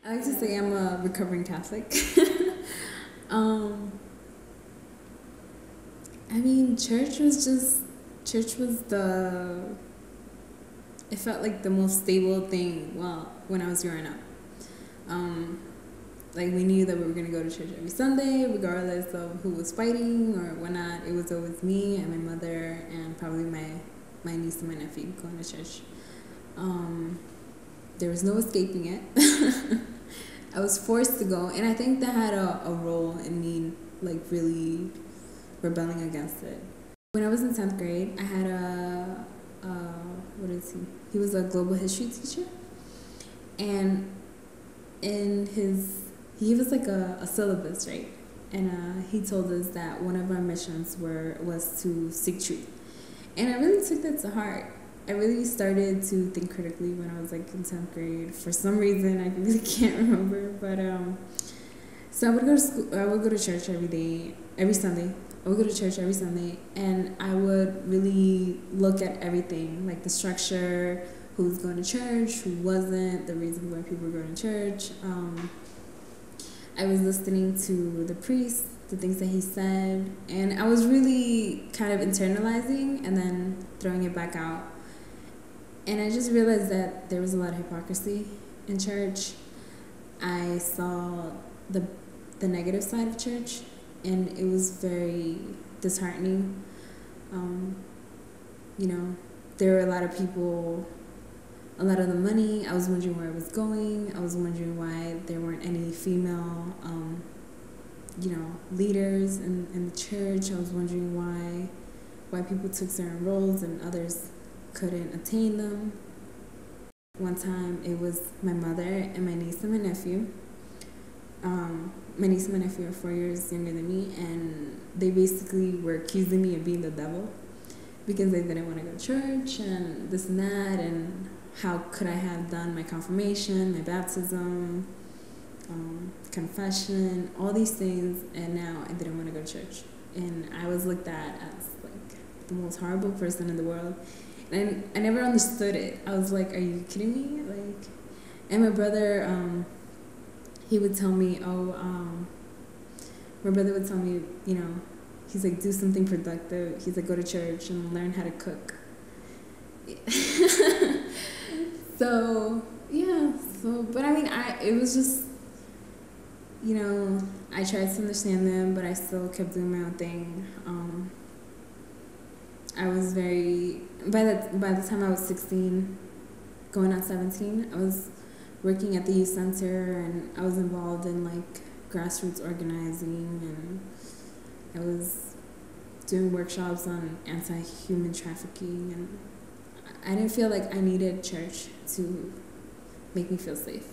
I like to say I'm a recovering Catholic. um, I mean, church was it felt like the most stable thing, well, when I was growing up. Um, like we knew that we were going to go to church every Sunday, regardless of who was fighting or whatnot. It was always me and my mother and probably my niece and my nephew going to church. There was no escaping it. I was forced to go, and I think that had a role in me, like, really rebelling against it. When I was in 10th grade, I had what is he? He was a global history teacher, and he gave us like a syllabus, right? And he told us that one of our missions was to seek truth, and I really took that to heart. I really started to think critically when I was like in 10th grade. For some reason, I really can't remember, but so I would go to school. I would go to church every Sunday. I would go to church every Sunday, and I would really look at everything, like the structure, who was going to church, who wasn't, the reason why people were going to church. I was listening to the priest, the things that he said, and I was really kind of internalizing and then throwing it back out. And I just realized that there was a lot of hypocrisy in church. I saw the negative side of church, and it was very disheartening. There were a lot of people, a lot of the money. I was wondering where it was going. I was wondering why there weren't any female, leaders in the church. I was wondering why people took certain roles and others couldn't attain them. One time it was my mother and my niece and my nephew. My niece and my nephew are 4 years younger than me, and they basically were accusing me of being the devil because they didn't want to go to church and this and that, and how could I have done my confirmation, my baptism, confession, all these things, and now I didn't want to go to church. And I was looked at as like the most horrible person in the world. And I never understood it. I was like, are you kidding me? Like, and my brother, he would tell me, my brother would tell me, he's like, do something productive. He's like, go to church and learn how to cook. But I mean, it was just, I tried to understand them, but I still kept doing my own thing. I was by the time I was 16, going on 17, I was working at the youth center, and I was involved in like grassroots organizing, and I was doing workshops on anti-human trafficking, and I didn't feel like I needed church to make me feel safe.